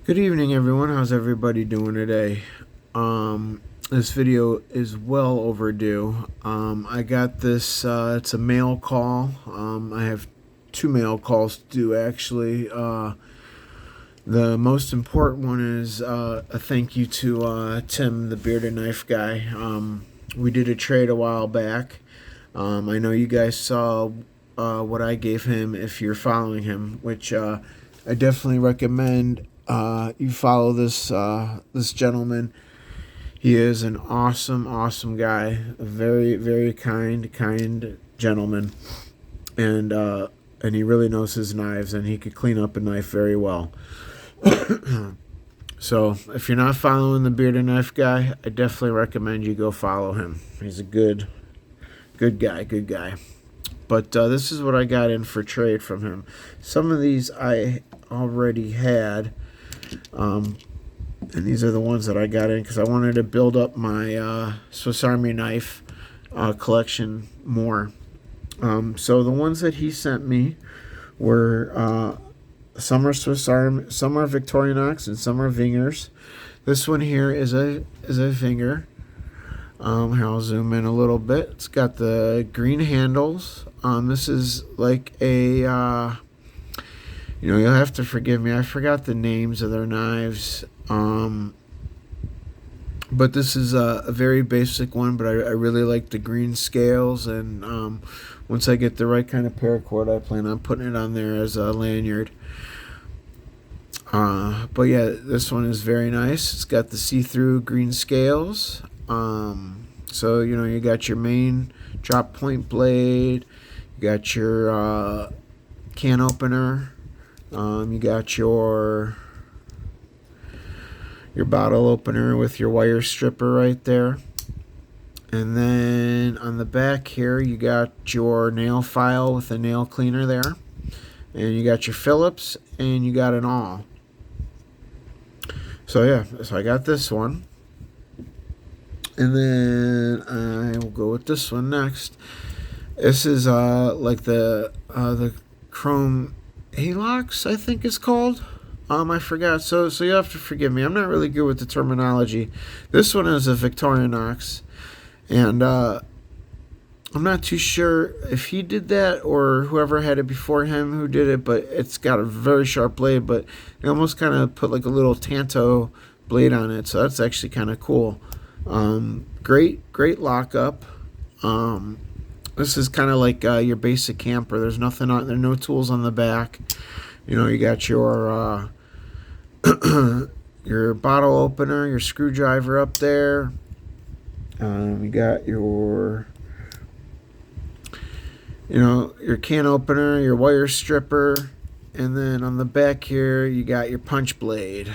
Good evening, everyone. How's everybody doing today? This video is well overdue. I got this, it's a mail call. I have two mail calls to do, actually. The most important one is a thank you to Tim, the bearded knife guy. We did a trade a while back. I know you guys saw what I gave him if you're following him, which I definitely recommend you follow this gentleman. He is an awesome guy, a very kind gentleman, and he really knows his knives, and he could clean up a knife very well. So if you're not following the bearded knife guy, I definitely recommend you go follow him. He's a good guy. But this is what I got in for trade from him. Some of these I already had. And these are the ones that I got in because I wanted to build up my Swiss Army knife collection more. So the ones that he sent me were some are Swiss Army, some are Victorinox, and some are Vingers. This one here is a Vinger. Here, I'll zoom in a little bit. It's got the green handles. This is like a you'll have to forgive me. I forgot the names of their knives. But this is a very basic one, but I really like the green scales. And once I get the right kind of paracord, I plan on putting it on there as a lanyard. But yeah, this one is very nice. It's got the see-through green scales. So, you got your main drop point blade. You got your can opener. You got your bottle opener with your wire stripper right there. And then on the back here, you got your nail file with a nail cleaner there. And you got your Phillips, and you got an awl. So yeah, so I got this one. And then I will go with this one next. This is like the chrome Halox, I think it's called. I forgot. So you have to forgive me. I'm not really good with the terminology. This one is a Victorinox, and I'm not too sure if he did that or whoever had it before him who did it. But it's got a very sharp blade, but it almost kind of put like a little Tanto blade on it. So that's actually kind of cool. Great lockup. This is kind of like your basic camper. There's nothing on there, no tools on the back. You got your your bottle opener, your screwdriver up there. You got your your can opener, your wire stripper, and then on the back here you got your punch blade,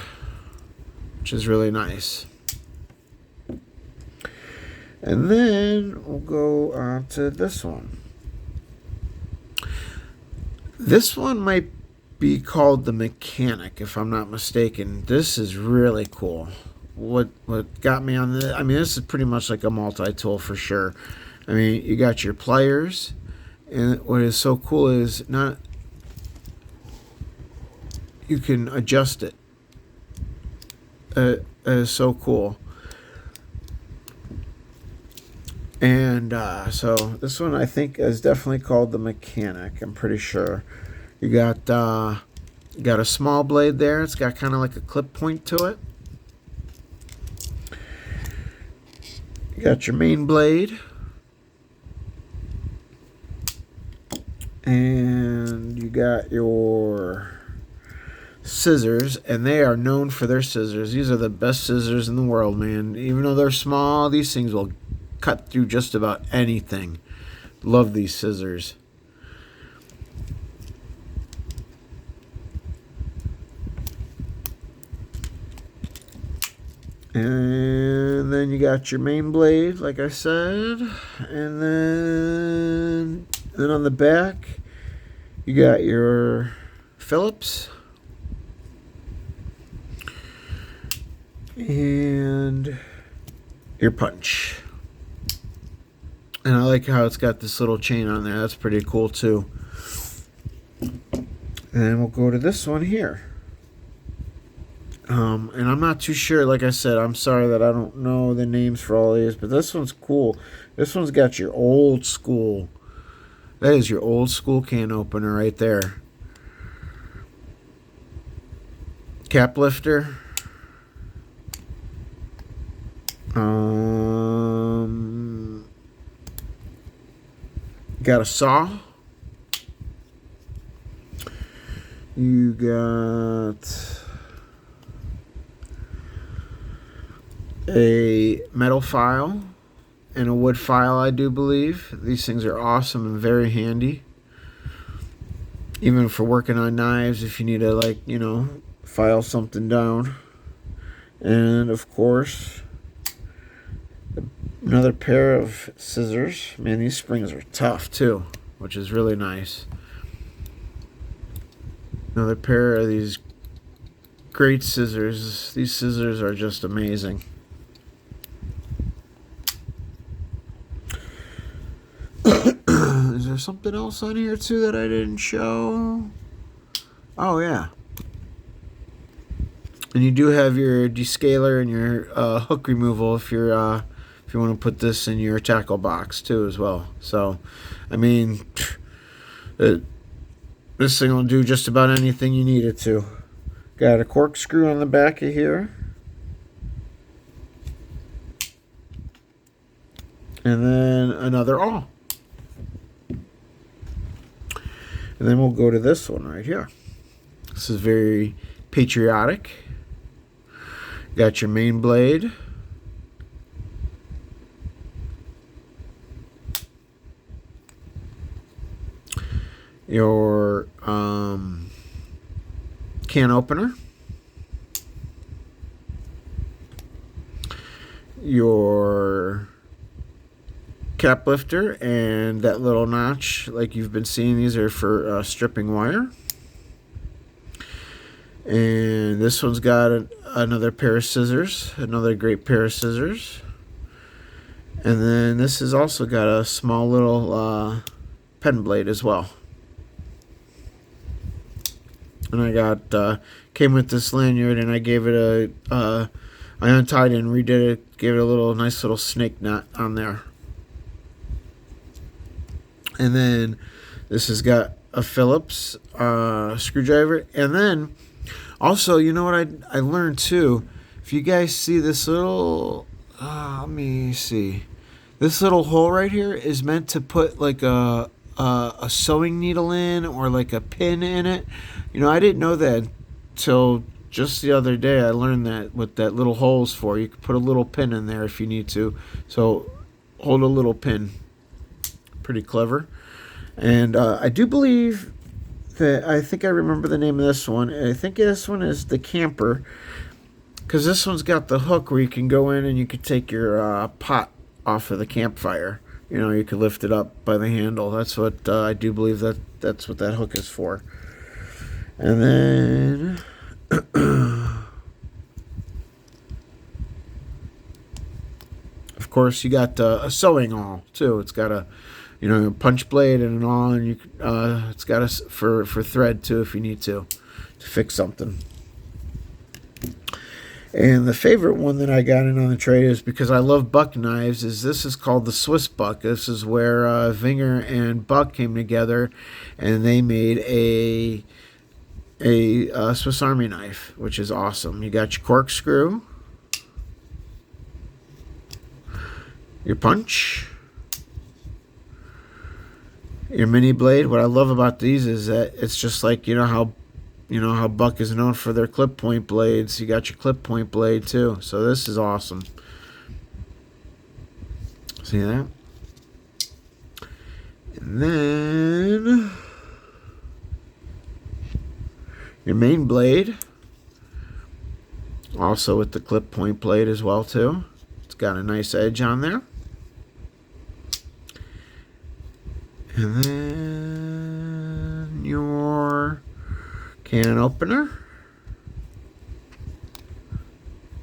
which is really nice. And then we'll go on to this one. This one might be called the Mechanic, if I'm not mistaken. This is really cool. What got me on this? I mean, this is pretty much like a multi-tool for sure. I mean, you got your pliers, and what is so cool is you can adjust it. It is so cool. And so this one I think is definitely called the Mechanic. I'm pretty sure. You got a small blade there. It's got kind of like a clip point to it. You got your main blade. And you got your scissors, and they are known for their scissors. These are the best scissors in the world, man. Even though they're small, these things will cut through just about anything. Love these scissors. And then you got your main blade, like I said. And then on the back, you got your Phillips. And your punch. And I like how it's got this little chain on there. That's pretty cool too. And we'll go to this one here. And I'm not too sure. Like I said, I'm sorry that I don't know the names for all these, but this one's cool. This one's got your old school. That is your old school can opener right there. Cap lifter. Got a saw. You got a metal file and a wood file, I do believe. These things are awesome and very handy. Even for working on knives, if you need to, like, you know, file something down. And of course, another pair of scissors. Man, these springs are tough too, which is really nice. Another pair of these great scissors. These scissors are just amazing. Is there something else on here too that I didn't show? Oh yeah. And you do have your descaler and your hook removal if you want to put this in your tackle box too as well. So, I mean, this thing will do just about anything you need it to. Got a corkscrew on the back of here. And then another awl. And then we'll go to this one right here. This is very patriotic. Got your main blade. Your can opener. Your cap lifter and that little notch like you've been seeing. These are for stripping wire. And this one's got another pair of scissors, another great pair of scissors. And then this has also got a small little pen blade as well. And I got came with this lanyard, and I gave it I untied it and redid it, gave it a nice little snake knot on there. And then this has got a Phillips screwdriver. And then also, you know what I learned too? If you guys see this little, let me see. This little hole right here is meant to put like a sewing needle in, or like a pin in it. You know, I didn't know that till just the other day. I learned that what that little hole's for. You can put a little pin in there if you need to. So hold a little pin. Pretty clever. And I do believe that, I think I remember the name of this one. I think this one is the camper, because this one's got the hook where you can go in and you can take your pot off of the campfire. You know, you can lift it up by the handle. That's what I do believe that's what that hook is for. And then of course you got a sewing awl too. It's got a punch blade and an awl, and you it's got a for thread too if you need to fix something. And the favorite one that I got in on the tray is, because I love buck knives, this is called the Swiss buck. This is where Vinger and Buck came together, and they made a Swiss Army knife, which is awesome. You got your corkscrew, your punch, your mini blade. What I love about these is that it's just like, you know how Buck is known for their clip point blades. You got your clip point blade too. So this is awesome. See that? And then your main blade, also with the clip point blade as well too. It's got a nice edge on there. And then your can opener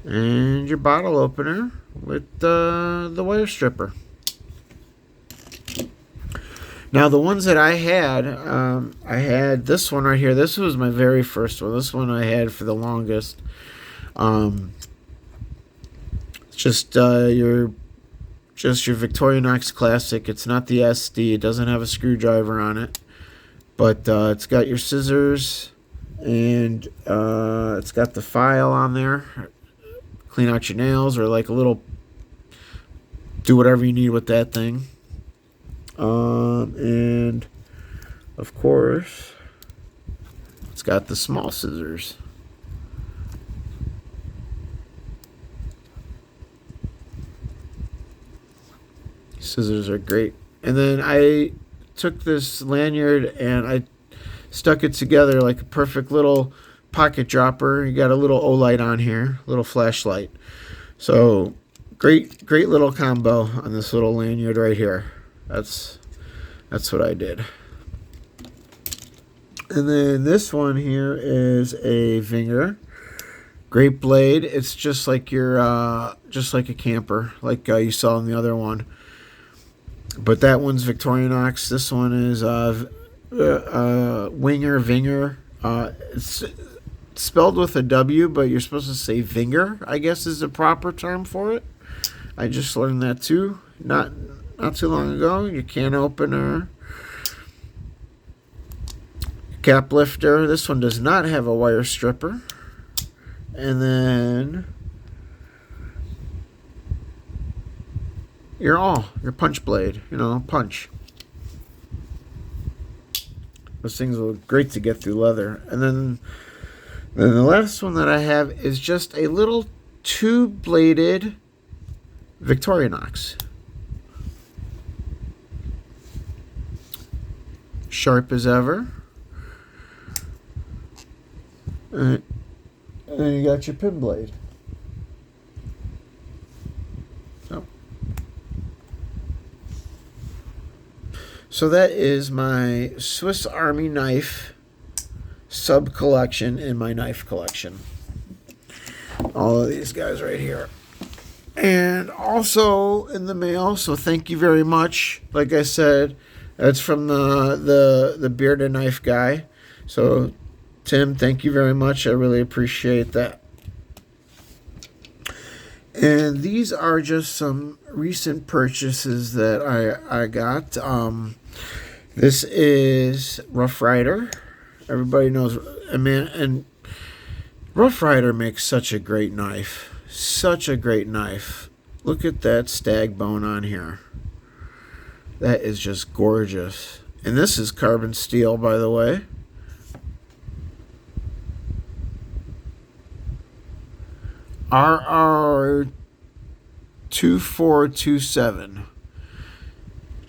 and your bottle opener with the wire stripper. Now the ones that I had this one right here. This was my very first one. This one I had for the longest. Just your Victorinox Classic. It's not the SD. It doesn't have a screwdriver on it, but it's got your scissors, and it's got the file on there. Clean out your nails, or like a little, do whatever you need with that thing. And of course, it's got the small scissors. Scissors are great. And then I took this lanyard and I stuck it together like a perfect little pocket dropper. You got a little O-light on here, little flashlight. So great little combo on this little lanyard right here. That's what I did. And then this one here is a Vinger. Great blade. It's just like your just like a camper, like you saw in the other one. But that one's Victorinox. This one is Vinger. It's spelled with a W, but you're supposed to say Vinger, I guess is the proper term for it. I just learned that too, not too long ago. Your can opener, cap lifter. This one does not have a wire stripper. And then your punch blade, punch. Those things are great to get through leather. And then the last one that I have is just a little two-bladed Victorinox. Sharp as ever. And then you got your pin blade. So that is my Swiss Army knife sub collection in my knife collection. All of these guys right here. And also in the mail, so thank you very much. Like I said, that's from the bearded knife guy. So Tim, thank you very much. I really appreciate that. And these are just some recent purchases that I got. This is Rough Rider. Everybody knows, and Rough Rider makes such a great knife. Such a great knife. Look at that stag bone on here. That is just gorgeous. And this is carbon steel, by the way. RR 2427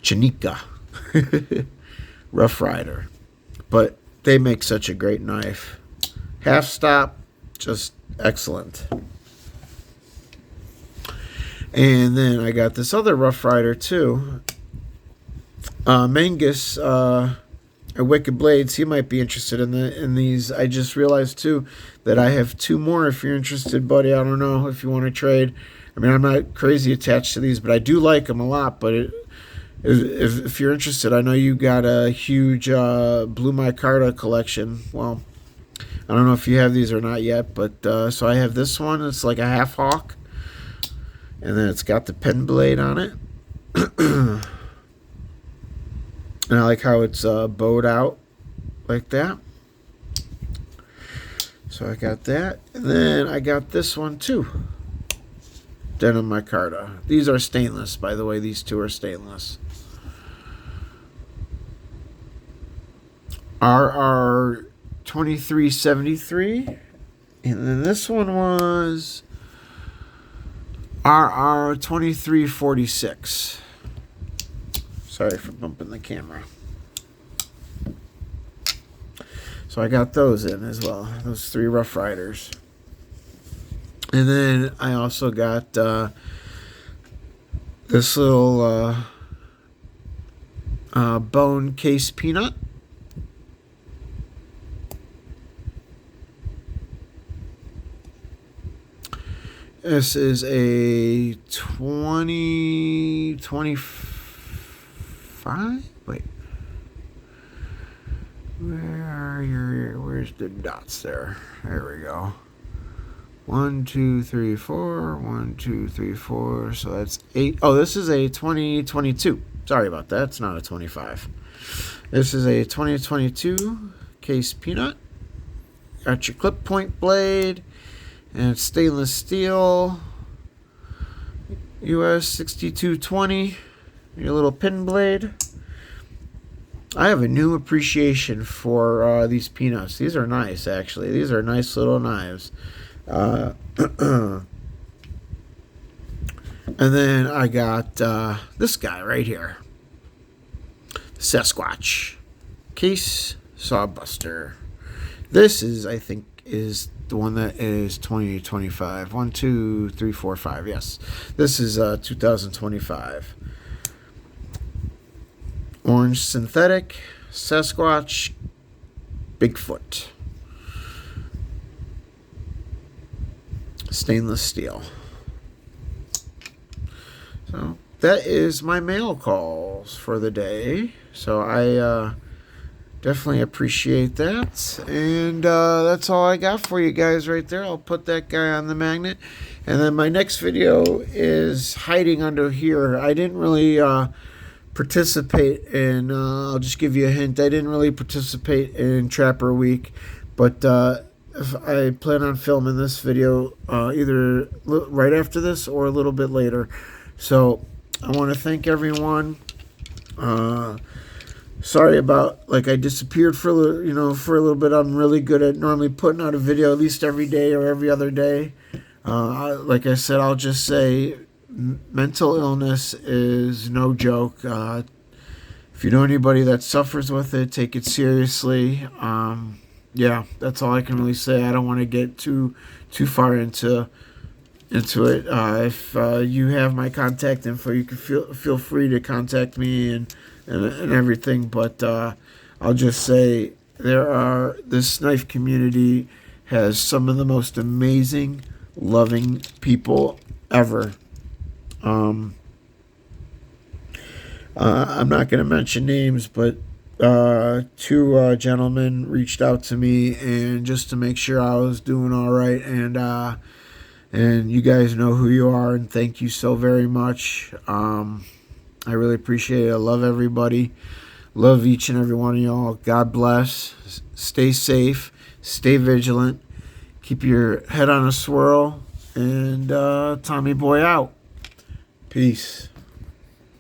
Chanika. Rough Rider. But they make such a great knife. Half stop, just excellent. And then I got this other Rough Rider too. Mangus Wicked Blades, he might be interested in these. I just realized too that I have two more if you're interested, buddy. I don't know if you want to trade. I mean, I'm not crazy attached to these, but I do like them a lot. But if you're interested, I know you got a huge Blue Micarta collection. Well, I don't know if you have these or not yet, but so I have this one. It's like a half hawk, and then it's got the pen blade on it. And I like how it's bowed out like that. So I got that. And then I got this one too. Denim micarta. These are stainless, by the way. These two are stainless. RR 2373. And then this one was RR 2346. Sorry for bumping the camera. So I got those in as well. Those three Rough Riders. And then I also got this little bone case peanut. This is a 2025. Wait. Where's the dots there? There we go. 1, 2, 3, 4. 1, 2, 3, 4. So that's 8. Oh, this is a 2022. Sorry about that. It's not a 25. This is a 2022 case peanut. Got your clip point blade. And it's stainless steel. US 6220. Your little pin blade. I have a new appreciation for these peanuts. These are nice, actually. These are nice little knives. And then I got this guy right here. Sasquatch. Case Sawbuster. This is, I think, is the one that is 2025. 1, 2, 3, 4, 5. Yes. This is 2025. Orange synthetic, Sasquatch, Bigfoot. Stainless steel. So that is my mail calls for the day. So I definitely appreciate that. And that's all I got for you guys right there. I'll put that guy on the magnet. And then my next video is hiding under here. I didn't really participate in, I'll just give you a hint, I didn't really participate in Trapper Week, but if I plan on filming this video either right after this or a little bit later. So I want to thank everyone. Sorry about, like, I disappeared for a little bit. I'm really good at normally putting out a video at least every day or every other day. Like I said, I'll just say mental illness is no joke. If you know anybody that suffers with it, take it seriously. Yeah, that's all I can really say. I don't want to get too far into it. If you have my contact info, you can feel free to contact me and everything. But I'll just say this knife community has some of the most amazing, loving people ever. I'm not going to mention names, but two gentlemen reached out to me and just to make sure I was doing all right, and you guys know who you are, and thank you so very much. I really appreciate it. I love everybody. Love each and every one of y'all. God bless. Stay safe. Stay vigilant. Keep your head on a swirl. And Tommy Boy out. Peace.